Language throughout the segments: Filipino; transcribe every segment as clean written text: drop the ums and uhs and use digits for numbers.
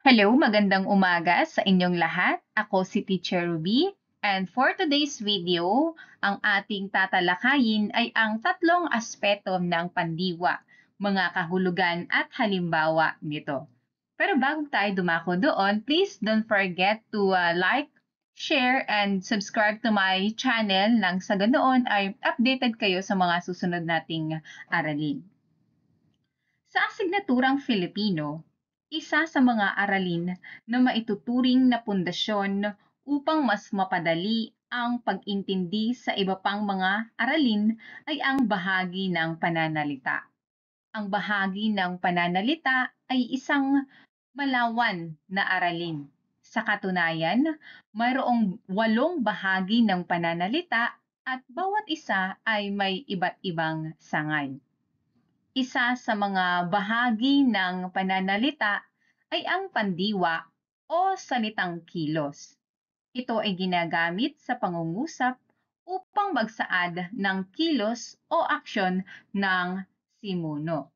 Hello, magandang umaga sa inyong lahat. Ako si Teacher Ruby, and for today's video, ang ating tatalakayin ay ang tatlong aspeto ng pandiwa, mga kahulugan at halimbawa nito. Pero bago tayo dumako doon, please don't forget to like, share, and subscribe to my channel nang sa ganoon ay updated kayo sa mga susunod nating aralin. Sa asignaturang Filipino, isa sa mga aralin na maituturing na pundasyon upang mas mapadali ang pag-intindi sa iba pang mga aralin ay ang bahagi ng pananalita. Ang bahagi ng pananalita ay isang malawan na aralin. Sa katunayan, mayroong 8 bahagi ng pananalita at bawat isa ay may iba't ibang sangay. Isa sa mga bahagi ng pananalita ay ang pandiwa o salitang kilos. Ito ay ginagamit sa pangungusap upang magsaad ng kilos o aksyon ng simuno.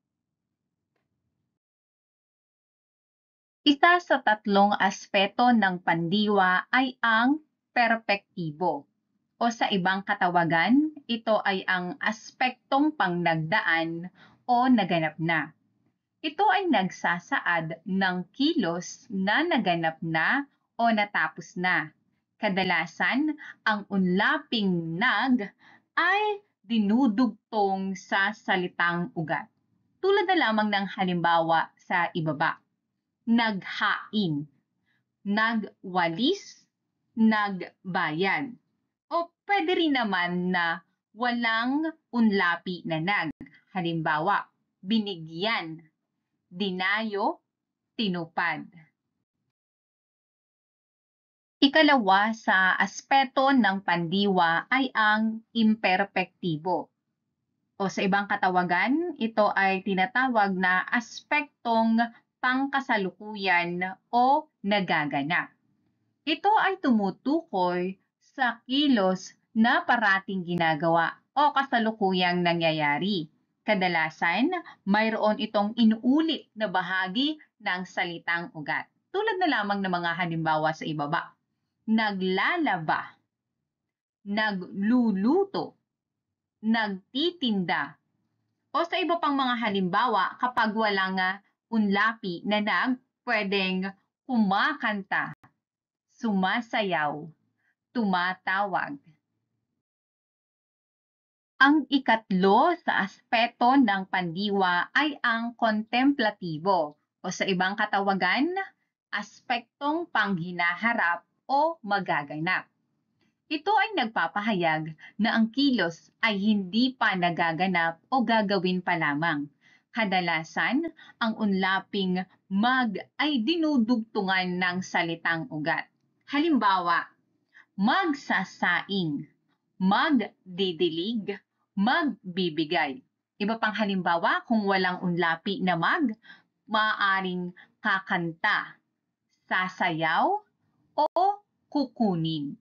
Isa sa tatlong aspeto ng pandiwa ay ang perpektibo o sa ibang katawagan, ito ay ang aspektong pangnagdaan o naganap na. Ito ay nagsasaad ng kilos na naganap na o natapos na. Kadalasan, ang unlaping nag ay dinudugtong sa salitang ugat. Tulad na lamang ng halimbawa sa ibaba. Naghain, nagwalis, nagbayad. O pwede rin naman na walang unlapi na nag. Halimbawa, binigyan, dinayo, tinupad. Ikalawa sa aspeto ng pandiwa ay ang imperpektibo. O sa ibang katawagan, ito ay tinatawag na aspektong pangkasalukuyan o nagaganap. Ito ay tumutukoy sa kilos na parating ginagawa o kasalukuyang nangyayari. Kadalasan, mayroon itong inuulit na bahagi ng salitang ugat. Tulad na lamang ng mga halimbawa sa ibaba. Naglalaba, nagluluto, nagtitinda. O sa iba pang mga halimbawa, kapag walang unlapi na nag, pwedeng kumakanta, sumasayaw, tumatawag. Ang ikatlo sa aspeto ng pandiwa ay ang kontemplatibo o sa ibang katawagan, aspektong panghinaharap o magaganap. Ito ay nagpapahayag na ang kilos ay hindi pa nagaganap o gagawin pa lamang. Kadalasan, ang unlaping mag ay dinudugtungan ng salitang ugat. Halimbawa, magsasaing, magdidilig, magbibigay. Iba pang halimbawa, kung walang unlapi na mag, maaaring kakanta, sasayaw, o kukunin.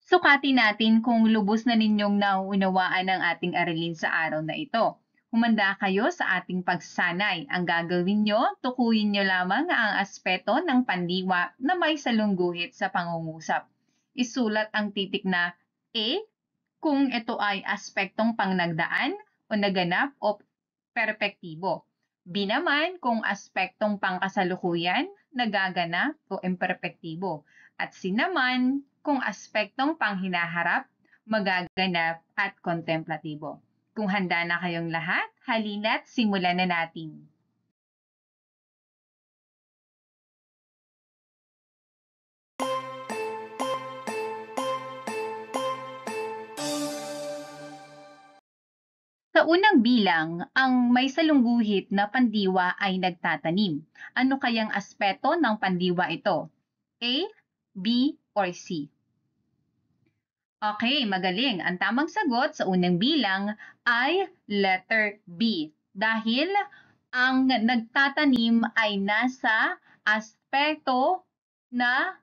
Sukatin natin kung lubos na ninyong nauunawaan ang ating aralin sa araw na ito. Humanda kayo sa ating pagsasanay. Ang gagawin nyo, tukuyin nyo lamang ang aspeto ng pandiwa na may salungguhit sa pangungusap. Isulat ang titik na A kung ito ay aspektong pangnagdaan o naganap o perpektibo. B naman kung aspektong pangkasalukuyan, nagaganap o imperpektibo. At C naman kung aspektong panghinaharap, magaganap at kontemplatibo. Kung handa na kayong lahat, halina't simulan na natin. Sa unang bilang, ang may salungguhit na pandiwa ay nagtatanim. Ano kayang aspeto ng pandiwa ito? A, B, or C? Okay, magaling. Ang tamang sagot sa unang bilang ay letter B. Dahil ang nagtatanim ay nasa aspeto na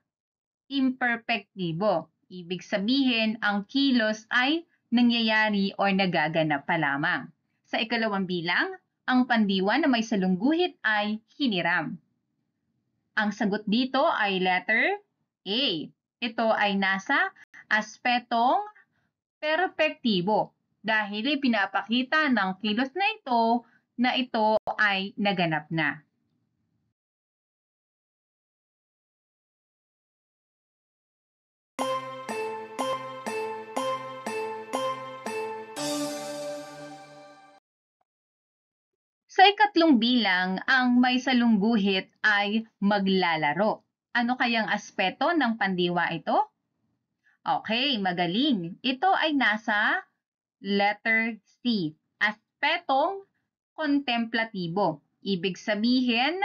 imperpektibo. Ibig sabihin, ang kilos ay nangyayari o nagaganap pa lamang. Sa ikalawang bilang, ang pandiwa na may salungguhit ay hiniram? Ang sagot dito ay letter A. Ito ay nasa aspetong perpektibo dahil pinapakita ng kilos na ito ay naganap na. Sa ikatlong bilang, ang may salungguhit ay maglalaro. Ano kayang aspeto ng pandiwa ito? Okay, magaling. Ito ay nasa letter C. Aspetong kontemplatibo. Ibig sabihin,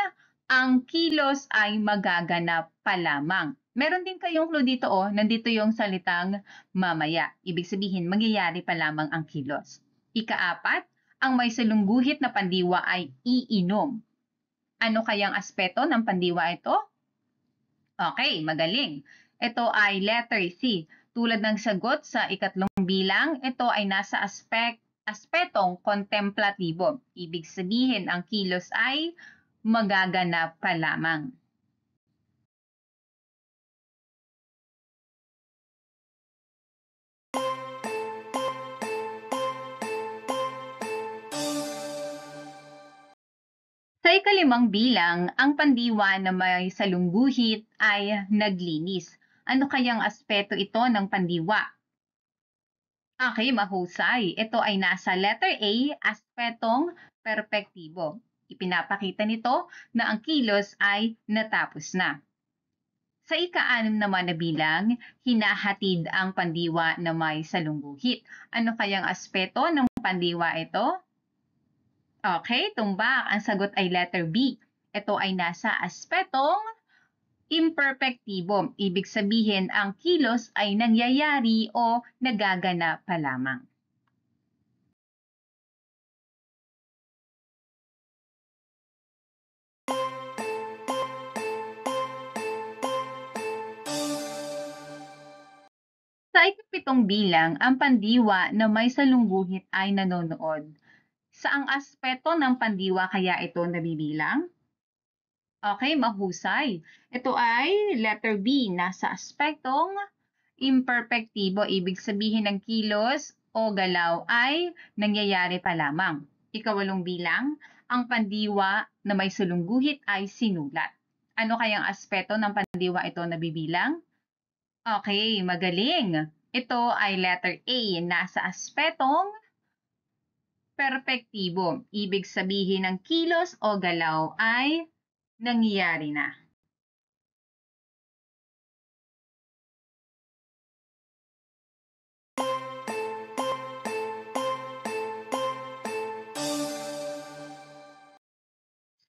ang kilos ay magaganap pa lamang. Meron din kayong clue dito, nandito yung salitang mamaya. Ibig sabihin, mangyayari pa lamang ang kilos. Ikaapat, ang may salungguhit na pandiwa ay iinom. Ano kayang aspeto ng pandiwa ito? Okay, magaling. Ito ay letter C. Tulad ng sagot sa ikatlong bilang, ito ay nasa aspetong kontemplatibo. Ibig sabihin, ang kilos ay magaganap pa lamang. Sa ikalimang bilang, ang pandiwa na may salungguhit ay naglinis. Ano kayang aspeto ito ng pandiwa? Okay, mahusay. Ito ay nasa letter A, aspetong perpektibo. Ipinapakita nito na ang kilos ay natapos na. Sa ika-6 naman na bilang, hinahatid ang pandiwa na may salungguhit. Ano kayang aspeto ng pandiwa ito? Okay, tumbak. Ang sagot ay letter B. Ito ay nasa aspetong imperpektibo. Ibig sabihin, ang kilos ay nangyayari o nagaganap pa lamang. Sa ikapitong bilang, ang pandiwa na may salungguhit ay nanonood. Saang aspeto ng pandiwa kaya ito nabibilang? Okay, mahusay. Ito ay letter B, nasa aspektong imperpektibo. Ibig sabihin ng kilos o galaw ay nangyayari pa lamang. Ikawalong bilang, ang pandiwa na may salungguhit ay sinulat. Ano kayang aspeto ng pandiwa ito nabibilang? Okay, magaling. Ito ay letter A, nasa aspetong perpektibo. Ibig sabihin ng kilos o galaw ay nangyayari na.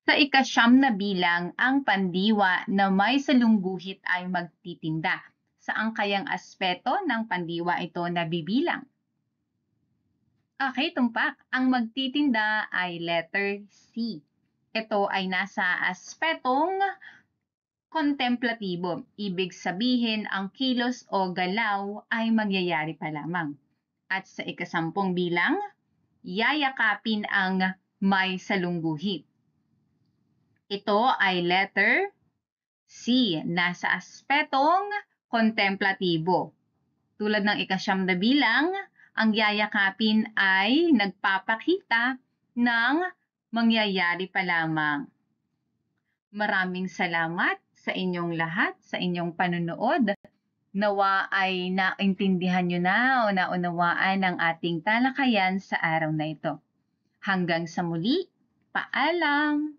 Sa ika-9 na bilang, ang pandiwa na may salungguhit ay magtitinda. Saan kayang aspeto ng pandiwa ito nabibilang? Okay, tumpak. Ang magtitinda ay letter C. Ito ay nasa aspetong kontemplatibo. Ibig sabihin, ang kilos o galaw ay mangyayari pa lamang. At sa ika-10 bilang, yayakapin ang may salungguhit. Ito ay letter C, nasa aspetong kontemplatibo. Tulad ng ika-9 na bilang, ang yayakapin ay nagpapakita ng mangyayari pa lamang. Maraming salamat sa inyong lahat, sa inyong panonood. Nawa ay naintindihan nyo na o naunawaan ang ating talakayan sa araw na ito. Hanggang sa muli, paalam!